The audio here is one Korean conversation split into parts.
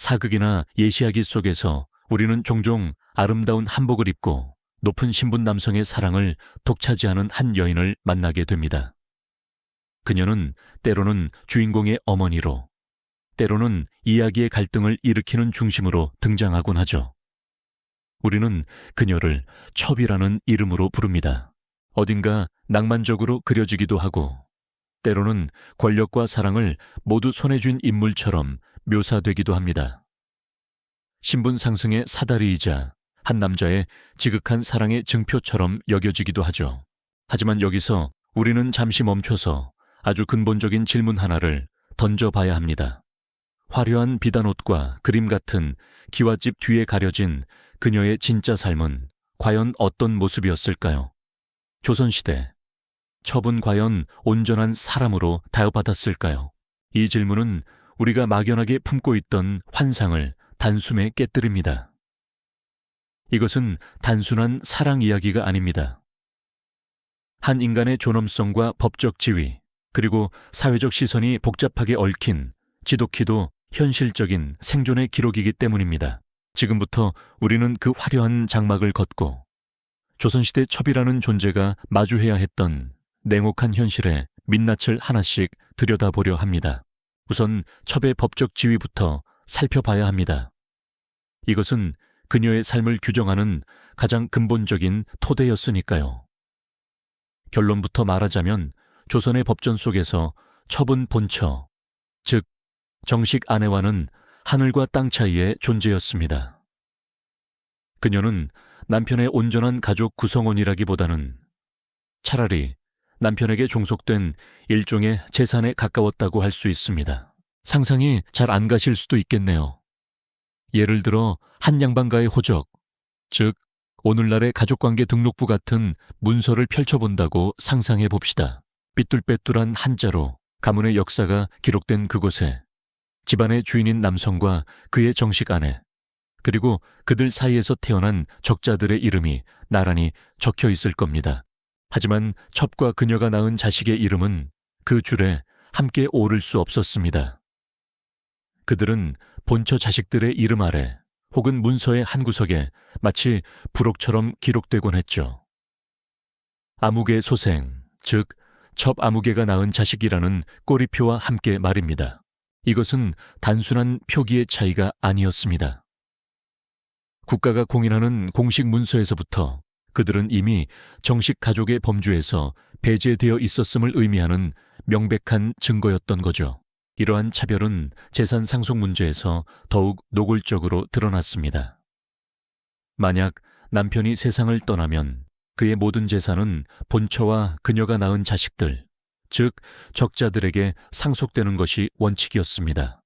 사극이나 예시야기 속에서 우리는 종종 아름다운 한복을 입고 높은 신분 남성의 사랑을 독차지하는 한 여인을 만나게 됩니다. 그녀는 때로는 주인공의 어머니로, 때로는 이야기의 갈등을 일으키는 중심으로 등장하곤 하죠. 우리는 그녀를 첩이라는 이름으로 부릅니다. 어딘가 낭만적으로 그려지기도 하고, 때로는 권력과 사랑을 모두 손에 쥔 인물처럼 묘사되기도 합니다. 신분 상승의 사다리이자 한 남자의 지극한 사랑의 증표처럼 여겨지기도 하죠. 하지만 여기서 우리는 잠시 멈춰서 아주 근본적인 질문 하나를 던져봐야 합니다. 화려한 비단옷과 그림 같은 기와집 뒤에 가려진 그녀의 진짜 삶은 과연 어떤 모습이었을까요? 조선시대, 첩은 과연 온전한 사람으로 다급받았을까요? 이 질문은 우리가 막연하게 품고 있던 환상을 단숨에 깨뜨립니다. 이것은 단순한 사랑 이야기가 아닙니다. 한 인간의 존엄성과 법적 지위, 그리고 사회적 시선이 복잡하게 얽힌 지독히도 현실적인 생존의 기록이기 때문입니다. 지금부터 우리는 그 화려한 장막을 걷고 조선시대 첩이라는 존재가 마주해야 했던 냉혹한 현실의 민낯을 하나씩 들여다보려 합니다. 우선 첩의 법적 지위부터 살펴봐야 합니다. 이것은 그녀의 삶을 규정하는 가장 근본적인 토대였으니까요. 결론부터 말하자면 조선의 법전 속에서 첩은 본처, 즉 정식 아내와는 하늘과 땅 차이의 존재였습니다. 그녀는 남편의 온전한 가족 구성원이라기보다는 차라리 남편에게 종속된 일종의 재산에 가까웠다고 할 수 있습니다. 상상이 잘 안 가실 수도 있겠네요. 예를 들어 한 양반가의 호적, 즉 오늘날의 가족관계 등록부 같은 문서를 펼쳐본다고 상상해 봅시다. 삐뚤빼뚤한 한자로 가문의 역사가 기록된 그곳에 집안의 주인인 남성과 그의 정식 아내, 그리고 그들 사이에서 태어난 적자들의 이름이 나란히 적혀 있을 겁니다. 하지만 첩과 그녀가 낳은 자식의 이름은 그 줄에 함께 오를 수 없었습니다. 그들은 본처 자식들의 이름 아래 혹은 문서의 한 구석에 마치 부록처럼 기록되곤 했죠. 아무개 소생, 즉 첩 아무개가 낳은 자식이라는 꼬리표와 함께 말입니다. 이것은 단순한 표기의 차이가 아니었습니다. 국가가 공인하는 공식 문서에서부터 그들은 이미 정식 가족의 범주에서 배제되어 있었음을 의미하는 명백한 증거였던 거죠. 이러한 차별은 재산 상속 문제에서 더욱 노골적으로 드러났습니다. 만약 남편이 세상을 떠나면 그의 모든 재산은 본처와 그녀가 낳은 자식들, 즉 적자들에게 상속되는 것이 원칙이었습니다.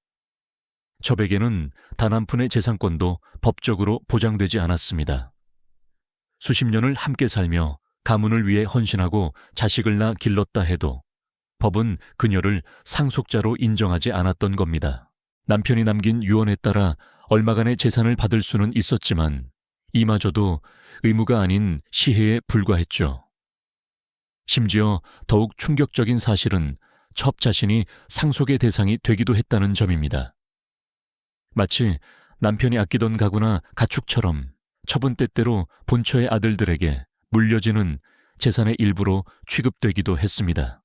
첩에게는 단 한 푼의 재산권도 법적으로 보장되지 않았습니다. 수십 년을 함께 살며 가문을 위해 헌신하고 자식을 낳아 길렀다 해도 법은 그녀를 상속자로 인정하지 않았던 겁니다. 남편이 남긴 유언에 따라 얼마간의 재산을 받을 수는 있었지만 이마저도 의무가 아닌 시혜에 불과했죠. 심지어 더욱 충격적인 사실은 첩 자신이 상속의 대상이 되기도 했다는 점입니다. 마치 남편이 아끼던 가구나 가축처럼 첩은 때때로 본처의 아들들에게 물려지는 재산의 일부로 취급되기도 했습니다.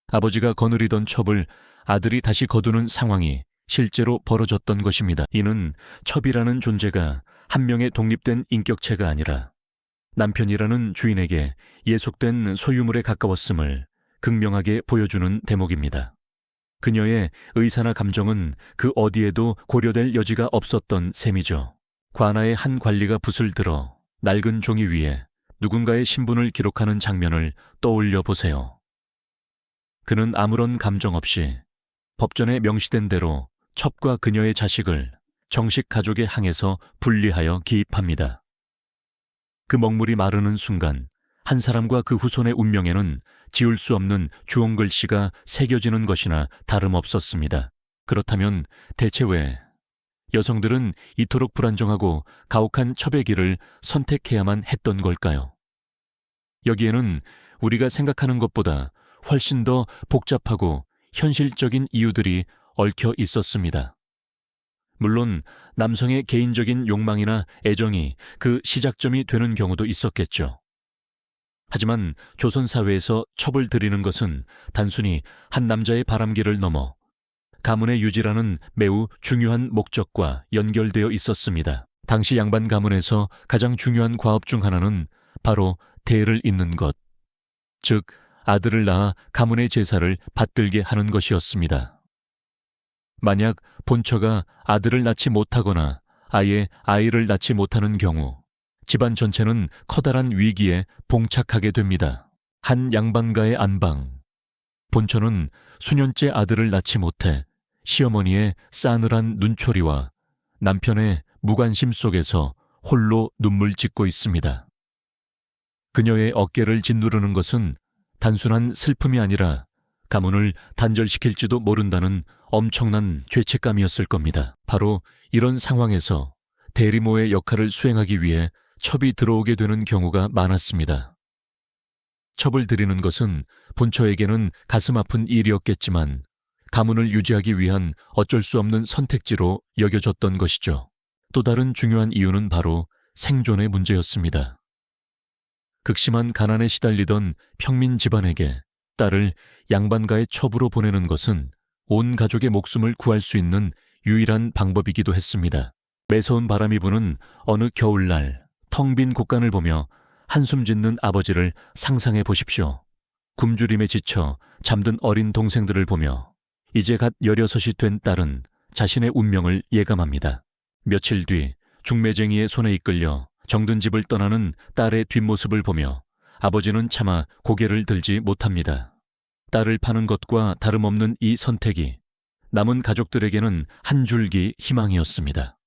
아버지가 거느리던 첩을 아들이 다시 거두는 상황이 실제로 벌어졌던 것입니다. 이는 첩이라는 존재가 한 명의 독립된 인격체가 아니라 남편이라는 주인에게 예속된 소유물에 가까웠음을 극명하게 보여주는 대목입니다. 그녀의 의사나 감정은 그 어디에도 고려될 여지가 없었던 셈이죠. 관아의 한 관리가 붓을 들어 낡은 종이 위에 누군가의 신분을 기록하는 장면을 떠올려 보세요. 그는 아무런 감정 없이 법전에 명시된 대로 첩과 그녀의 자식을 정식 가족의 항에서 분리하여 기입합니다. 그 먹물이 마르는 순간 한 사람과 그 후손의 운명에는 지울 수 없는 주홍글씨가 새겨지는 것이나 다름없었습니다. 그렇다면 대체 왜 여성들은 이토록 불안정하고 가혹한 첩의 길을 선택해야만 했던 걸까요? 여기에는 우리가 생각하는 것보다 훨씬 더 복잡하고 현실적인 이유들이 얽혀 있었습니다. 물론 남성의 개인적인 욕망이나 애정이 그 시작점이 되는 경우도 있었겠죠. 하지만 조선 사회에서 첩을 들이는 것은 단순히 한 남자의 바람기를 넘어 가문의 유지라는 매우 중요한 목적과 연결되어 있었습니다. 당시 양반 가문에서 가장 중요한 과업 중 하나는 바로 대를 잇는 것, 즉 아들을 낳아 가문의 제사를 받들게 하는 것이었습니다. 만약 본처가 아들을 낳지 못하거나 아예 아이를 낳지 못하는 경우 집안 전체는 커다란 위기에 봉착하게 됩니다. 한 양반가의 안방. 본처는 수년째 아들을 낳지 못해 시어머니의 싸늘한 눈초리와 남편의 무관심 속에서 홀로 눈물 짓고 있습니다. 그녀의 어깨를 짓누르는 것은 단순한 슬픔이 아니라 가문을 단절시킬지도 모른다는 엄청난 죄책감이었을 겁니다. 바로 이런 상황에서 대리모의 역할을 수행하기 위해 첩이 들어오게 되는 경우가 많았습니다. 첩을 들이는 것은 본처에게는 가슴 아픈 일이었겠지만 가문을 유지하기 위한 어쩔 수 없는 선택지로 여겨졌던 것이죠. 또 다른 중요한 이유는 바로 생존의 문제였습니다. 극심한 가난에 시달리던 평민 집안에게 딸을 양반가의 첩으로 보내는 것은 온 가족의 목숨을 구할 수 있는 유일한 방법이기도 했습니다. 매서운 바람이 부는 어느 겨울날 텅 빈 곳간을 보며 한숨 짓는 아버지를 상상해 보십시오. 굶주림에 지쳐 잠든 어린 동생들을 보며 이제 갓 16이 된 딸은 자신의 운명을 예감합니다. 며칠 뒤 중매쟁이의 손에 이끌려 정든 집을 떠나는 딸의 뒷모습을 보며 아버지는 차마 고개를 들지 못합니다. 딸을 파는 것과 다름없는 이 선택이 남은 가족들에게는 한 줄기 희망이었습니다.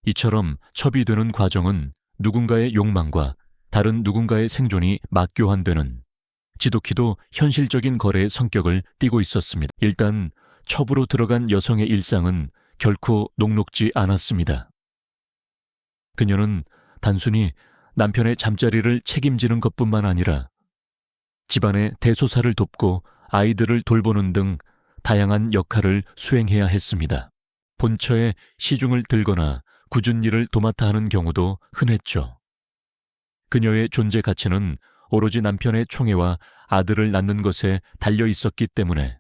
이처럼 첩이 되는 과정은 누군가의 욕망과 다른 누군가의 생존이 맞교환되는 지독히도 현실적인 거래의 성격을 띠고 있었습니다. 일단 첩으로 들어간 여성의 일상은 결코 녹록지 않았습니다. 그녀는 단순히 남편의 잠자리를 책임지는 것뿐만 아니라 집안의 대소사를 돕고 아이들을 돌보는 등 다양한 역할을 수행해야 했습니다. 본처의 시중을 들거나 굳은 일을 도맡아 하는 경우도 흔했죠. 그녀의 존재 가치는 오로지 남편의 총애와 아들을 낳는 것에 달려 있었기 때문에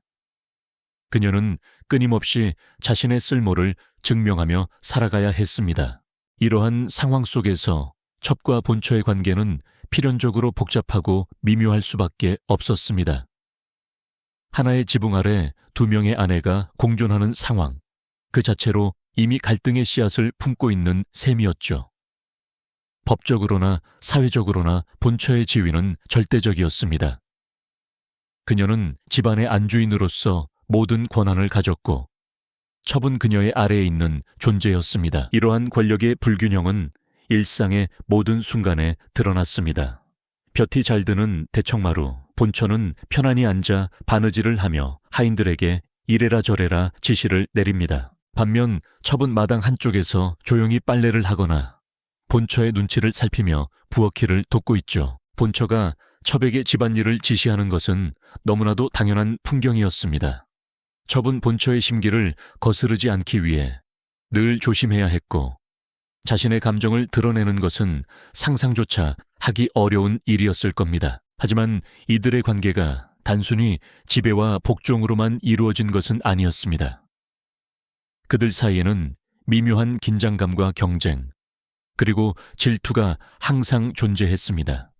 그녀는 끊임없이 자신의 쓸모를 증명하며 살아가야 했습니다. 이러한 상황 속에서 첩과 본처의 관계는 필연적으로 복잡하고 미묘할 수밖에 없었습니다. 하나의 지붕 아래 두 명의 아내가 공존하는 상황, 그 자체로 이미 갈등의 씨앗을 품고 있는 셈이었죠. 법적으로나 사회적으로나 본처의 지위는 절대적이었습니다. 그녀는 집안의 안주인으로서 모든 권한을 가졌고 첩은 그녀의 아래에 있는 존재였습니다. 이러한 권력의 불균형은 일상의 모든 순간에 드러났습니다. 볕이 잘 드는 대청마루, 본처는 편안히 앉아 바느질을 하며 하인들에게 이래라 저래라 지시를 내립니다. 반면 첩은 마당 한쪽에서 조용히 빨래를 하거나 본처의 눈치를 살피며 부엌일을 돕고 있죠. 본처가 첩에게 집안일을 지시하는 것은 너무나도 당연한 풍경이었습니다. 첩은 본처의 심기를 거스르지 않기 위해 늘 조심해야 했고 자신의 감정을 드러내는 것은 상상조차 하기 어려운 일이었을 겁니다. 하지만 이들의 관계가 단순히 지배와 복종으로만 이루어진 것은 아니었습니다. 그들 사이에는 미묘한 긴장감과 경쟁, 그리고 질투가 항상 존재했습니다.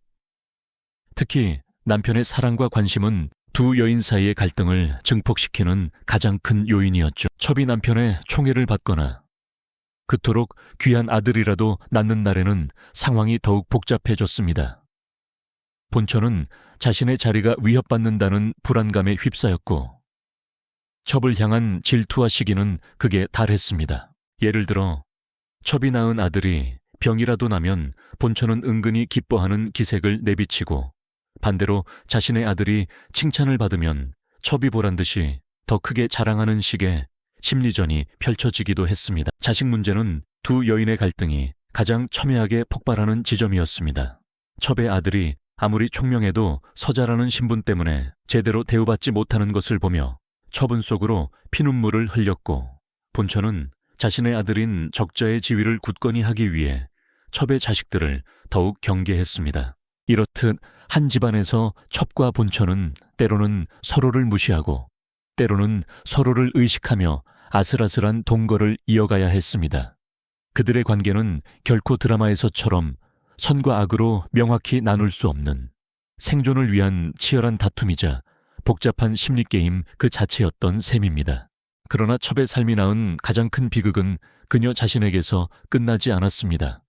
특히 남편의 사랑과 관심은 두 여인 사이의 갈등을 증폭시키는 가장 큰 요인이었죠. 첩이 남편의 총애를 받거나 그토록 귀한 아들이라도 낳는 날에는 상황이 더욱 복잡해졌습니다. 본처는 자신의 자리가 위협받는다는 불안감에 휩싸였고 첩을 향한 질투와 시기는 극에 달했습니다. 예를 들어 첩이 낳은 아들이 병이라도 나면 본처는 은근히 기뻐하는 기색을 내비치고 반대로 자신의 아들이 칭찬을 받으면 첩이 보란 듯이 더 크게 자랑하는 식의 심리전이 펼쳐지기도 했습니다. 자식 문제는 두 여인의 갈등이 가장 첨예하게 폭발하는 지점이었습니다. 첩의 아들이 아무리 총명해도 서자라는 신분 때문에 제대로 대우받지 못하는 것을 보며 첩은 속으로 피눈물을 흘렸고 본처는 자신의 아들인 적자의 지위를 굳건히 하기 위해 첩의 자식들을 더욱 경계했습니다. 이렇듯 한 집안에서 첩과 본처는 때로는 서로를 무시하고 때로는 서로를 의식하며 아슬아슬한 동거를 이어가야 했습니다. 그들의 관계는 결코 드라마에서처럼 선과 악으로 명확히 나눌 수 없는 생존을 위한 치열한 다툼이자 복잡한 심리게임 그 자체였던 셈입니다. 그러나 첩의 삶이 낳은 가장 큰 비극은 그녀 자신에게서 끝나지 않았습니다.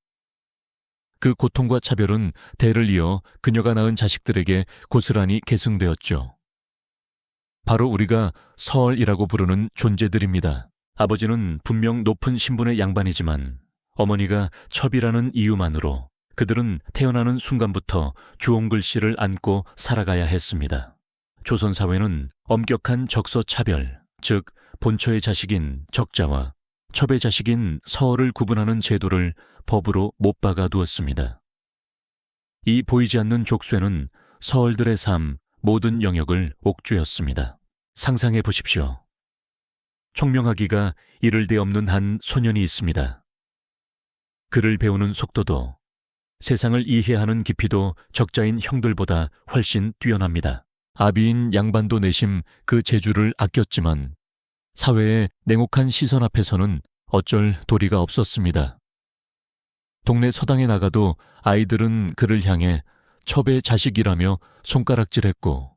그 고통과 차별은 대를 이어 그녀가 낳은 자식들에게 고스란히 계승되었죠. 바로 우리가 서얼이라고 부르는 존재들입니다. 아버지는 분명 높은 신분의 양반이지만 어머니가 첩이라는 이유만으로 그들은 태어나는 순간부터 주홍글씨를 안고 살아가야 했습니다. 조선사회는 엄격한 적서차별, 즉 본처의 자식인 적자와 첩의 자식인 서얼을 구분하는 제도를 법으로 못 박아 두었습니다. 이 보이지 않는 족쇄는 서얼들의 삶 모든 영역을 옥죄었습니다. 상상해 보십시오. 총명하기가 이를 데 없는 한 소년이 있습니다. 글을 배우는 속도도 세상을 이해하는 깊이도 적자인 형들보다 훨씬 뛰어납니다. 아비인 양반도 내심 그 재주를 아꼈지만 사회의 냉혹한 시선 앞에서는 어쩔 도리가 없었습니다. 동네 서당에 나가도 아이들은 그를 향해 첩의 자식이라며 손가락질했고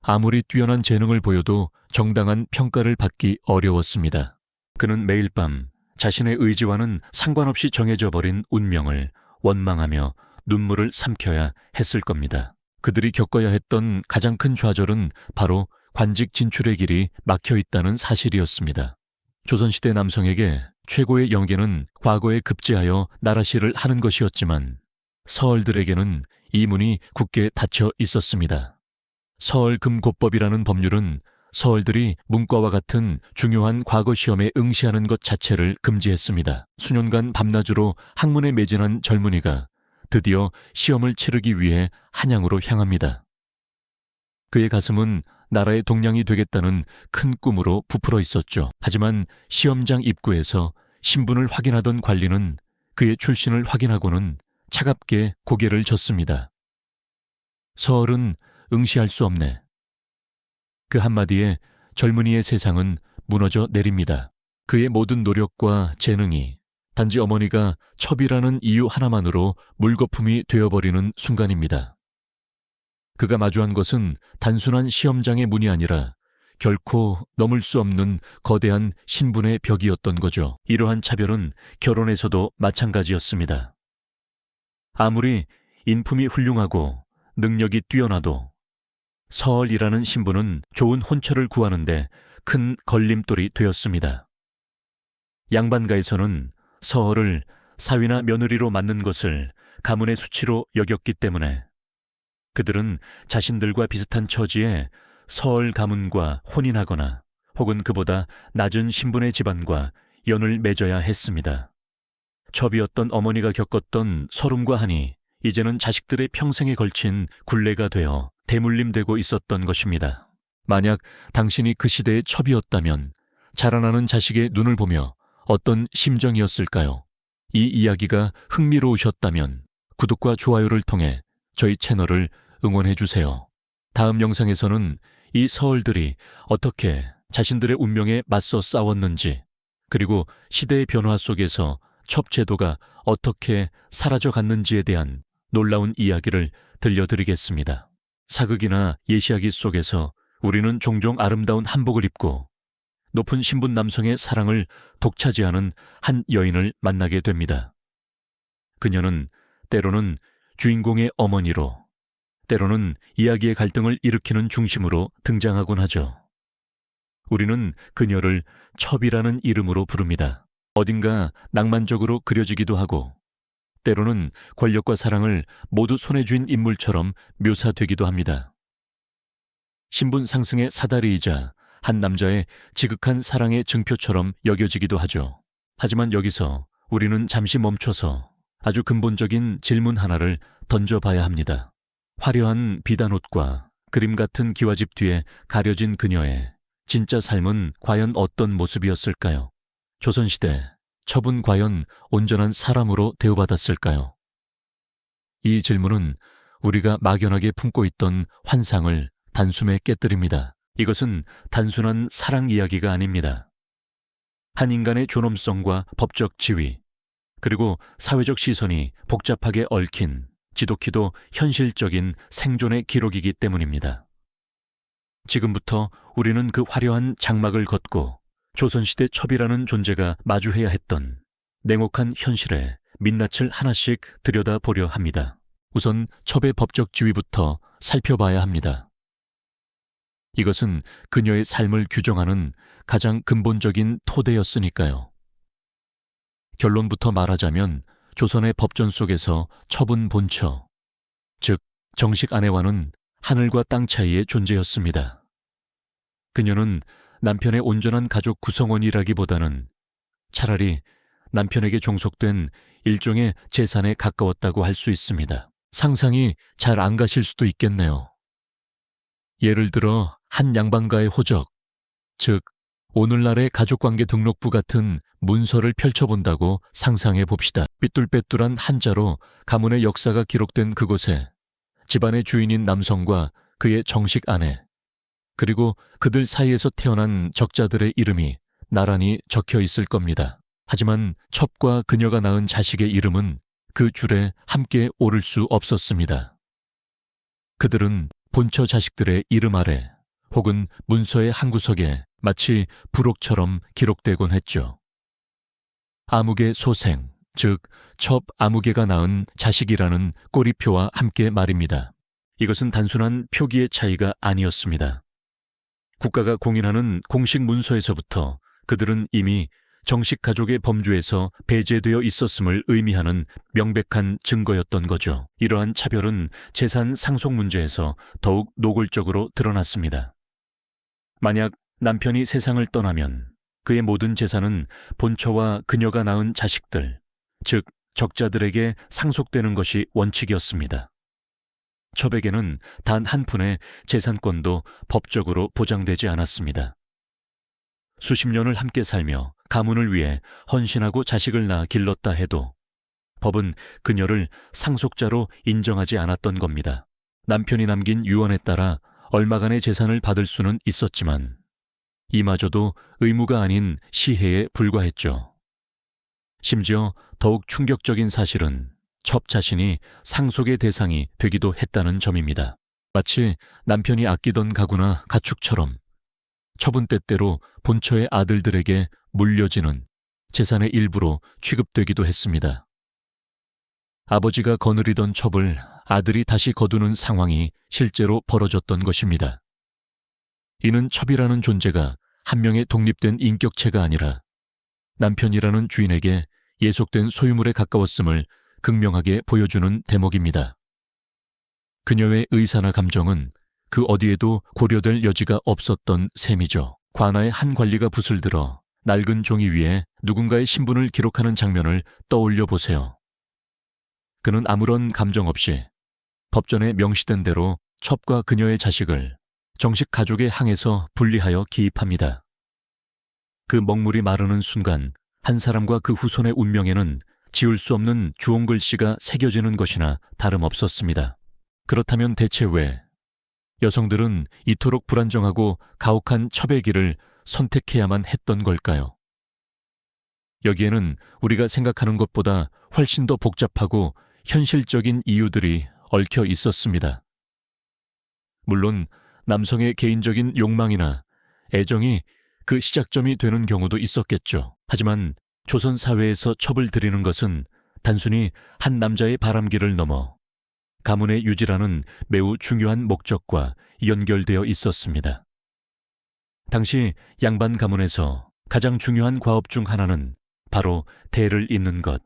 아무리 뛰어난 재능을 보여도 정당한 평가를 받기 어려웠습니다. 그는 매일 밤 자신의 의지와는 상관없이 정해져 버린 운명을 원망하며 눈물을 삼켜야 했을 겁니다. 그들이 겪어야 했던 가장 큰 좌절은 바로 관직 진출의 길이 막혀 있다는 사실이었습니다. 조선시대 남성에게 최고의 영예는 과거에 급제하여 나라시를 하는 것이었지만 서얼들에게는 이 문이 굳게 닫혀 있었습니다. 서얼금고법이라는 법률은 서얼들이 문과와 같은 중요한 과거 시험에 응시하는 것 자체를 금지했습니다. 수년간 밤낮으로 학문에 매진한 젊은이가 드디어 시험을 치르기 위해 한양으로 향합니다. 그의 가슴은 나라의 동량이 되겠다는 큰 꿈으로 부풀어 있었죠. 하지만 시험장 입구에서 신분을 확인하던 관리는 그의 출신을 확인하고는 차갑게 고개를 젓습니다. 서얼은 응시할 수 없네. 그 한마디에 젊은이의 세상은 무너져 내립니다. 그의 모든 노력과 재능이 단지 어머니가 첩이라는 이유 하나만으로 물거품이 되어버리는 순간입니다. 그가 마주한 것은 단순한 시험장의 문이 아니라 결코 넘을 수 없는 거대한 신분의 벽이었던 거죠. 이러한 차별은 결혼에서도 마찬가지였습니다. 아무리 인품이 훌륭하고 능력이 뛰어나도 서얼이라는 신분은 좋은 혼처를 구하는데 큰 걸림돌이 되었습니다. 양반가에서는 서얼을 사위나 며느리로 맞는 것을 가문의 수치로 여겼기 때문에 그들은 자신들과 비슷한 처지에 서얼 가문과 혼인하거나 혹은 그보다 낮은 신분의 집안과 연을 맺어야 했습니다. 첩이었던 어머니가 겪었던 서름과 한이 이제는 자식들의 평생에 걸친 굴레가 되어 대물림되고 있었던 것입니다. 만약 당신이 그 시대의 첩이었다면 자라나는 자식의 눈을 보며 어떤 심정이었을까요? 이 이야기가 흥미로우셨다면 구독과 좋아요를 통해 저희 채널을 응원해 주세요. 다음 영상에서는 이 서얼들이 어떻게 자신들의 운명에 맞서 싸웠는지, 그리고 시대의 변화 속에서 첩제도가 어떻게 사라져갔는지에 대한 놀라운 이야기를 들려드리겠습니다. 사극이나 예시하기 속에서 우리는 종종 아름다운 한복을 입고 높은 신분 남성의 사랑을 독차지하는 한 여인을 만나게 됩니다. 그녀는 때로는 주인공의 어머니로, 때로는 이야기의 갈등을 일으키는 중심으로 등장하곤 하죠. 우리는 그녀를 첩이라는 이름으로 부릅니다. 어딘가 낭만적으로 그려지기도 하고 때로는 권력과 사랑을 모두 손에 쥔 인물처럼 묘사되기도 합니다. 신분 상승의 사다리이자 한 남자의 지극한 사랑의 증표처럼 여겨지기도 하죠. 하지만 여기서 우리는 잠시 멈춰서 아주 근본적인 질문 하나를 던져봐야 합니다. 화려한 비단옷과 그림 같은 기와집 뒤에 가려진 그녀의 진짜 삶은 과연 어떤 모습이었을까요? 조선시대 첩은 과연 온전한 사람으로 대우받았을까요? 이 질문은 우리가 막연하게 품고 있던 환상을 단숨에 깨뜨립니다. 이것은 단순한 사랑 이야기가 아닙니다. 한 인간의 존엄성과 법적 지위, 그리고 사회적 시선이 복잡하게 얽힌 지독히도 현실적인 생존의 기록이기 때문입니다. 지금부터 우리는 그 화려한 장막을 걷고 조선시대 첩이라는 존재가 마주해야 했던 냉혹한 현실에 민낯을 하나씩 들여다보려 합니다. 우선 첩의 법적 지위부터 살펴봐야 합니다. 이것은 그녀의 삶을 규정하는 가장 근본적인 토대였으니까요. 결론부터 말하자면 조선의 법전 속에서 첩은 본처, 즉 정식 아내와는 하늘과 땅 차이의 존재였습니다. 그녀는 남편의 온전한 가족 구성원이라기보다는 차라리 남편에게 종속된 일종의 재산에 가까웠다고 할 수 있습니다. 상상이 잘 안 가실 수도 있겠네요. 예를 들어 한 양반가의 호적, 즉 오늘날의 가족관계 등록부 같은 문서를 펼쳐본다고 상상해 봅시다. 삐뚤빼뚤한 한자로 가문의 역사가 기록된 그곳에 집안의 주인인 남성과 그의 정식 아내, 그리고 그들 사이에서 태어난 적자들의 이름이 나란히 적혀 있을 겁니다. 하지만 첩과 그녀가 낳은 자식의 이름은 그 줄에 함께 오를 수 없었습니다. 그들은 본처 자식들의 이름 아래 혹은 문서의 한 구석에 마치 부록처럼 기록되곤 했죠. 아무개 소생, 즉 첩 아무개가 낳은 자식이라는 꼬리표와 함께 말입니다. 이것은 단순한 표기의 차이가 아니었습니다. 국가가 공인하는 공식 문서에서부터 그들은 이미 정식 가족의 범주에서 배제되어 있었음을 의미하는 명백한 증거였던 거죠. 이러한 차별은 재산 상속 문제에서 더욱 노골적으로 드러났습니다. 만약 남편이 세상을 떠나면 그의 모든 재산은 본처와 그녀가 낳은 자식들, 즉 적자들에게 상속되는 것이 원칙이었습니다. 첩에게는 단 한 푼의 재산권도 법적으로 보장되지 않았습니다. 수십 년을 함께 살며 가문을 위해 헌신하고 자식을 낳아 길렀다 해도 법은 그녀를 상속자로 인정하지 않았던 겁니다. 남편이 남긴 유언에 따라 얼마간의 재산을 받을 수는 있었지만 이마저도 의무가 아닌 시혜에 불과했죠. 심지어 더욱 충격적인 사실은 첩 자신이 상속의 대상이 되기도 했다는 점입니다. 마치 남편이 아끼던 가구나 가축처럼 첩은 때때로 본처의 아들들에게 물려지는 재산의 일부로 취급되기도 했습니다. 아버지가 거느리던 첩을 아들이 다시 거두는 상황이 실제로 벌어졌던 것입니다. 이는 첩이라는 존재가 한 명의 독립된 인격체가 아니라 남편이라는 주인에게 예속된 소유물에 가까웠음을 극명하게 보여주는 대목입니다. 그녀의 의사나 감정은 그 어디에도 고려될 여지가 없었던 셈이죠. 관아의 한 관리가 붓을 들어 낡은 종이 위에 누군가의 신분을 기록하는 장면을 떠올려 보세요. 그는 아무런 감정 없이 법전에 명시된 대로 첩과 그녀의 자식을 정식 가족의 항에서 분리하여 기입합니다. 그 먹물이 마르는 순간 한 사람과 그 후손의 운명에는 지울 수 없는 주홍글씨가 새겨지는 것이나 다름없었습니다. 그렇다면 대체 왜 여성들은 이토록 불안정하고 가혹한 첩의 길을 선택해야만 했던 걸까요? 여기에는 우리가 생각하는 것보다 훨씬 더 복잡하고 현실적인 이유들이 얽혀 있었습니다. 물론 남성의 개인적인 욕망이나 애정이 그 시작점이 되는 경우도 있었겠죠. 하지만 조선 사회에서 첩을 들이는 것은 단순히 한 남자의 바람길을 넘어 가문의 유지라는 매우 중요한 목적과 연결되어 있었습니다. 당시 양반 가문에서 가장 중요한 과업 중 하나는 바로 대를 잇는 것,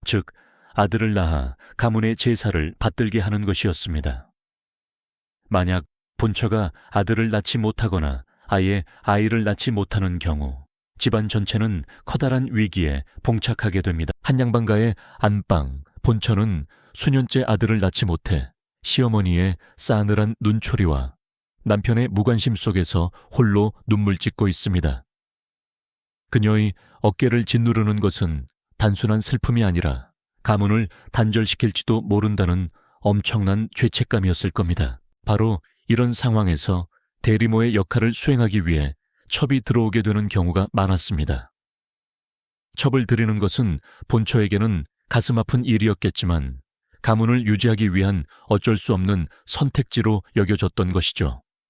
즉 아들을 낳아 가문의 제사를 받들게 하는 것이었습니다. 만약 본처가 아들을 낳지 못하거나 아예 아이를 낳지 못하는 경우 집안 전체는 커다란 위기에 봉착하게 됩니다. 한 양반가의 안방, 본처는 수년째 아들을 낳지 못해 시어머니의 싸늘한 눈초리와 남편의 무관심 속에서 홀로 눈물 찢고 있습니다. 그녀의 어깨를 짓누르는 것은 단순한 슬픔이 아니라 가문을 단절시킬지도 모른다는 엄청난 죄책감이었을 겁니다. 바로 이런 상황에서 대리모의 역할을 수행하기 위해 첩이 들어오게 되는 경우가 많았습니다. 첩을 들이는 것은 본처에게는 가슴 아픈 일이었겠지만 가문을 유지하기 위한 어쩔 수 없는 선택지로 여겨졌던 것이죠.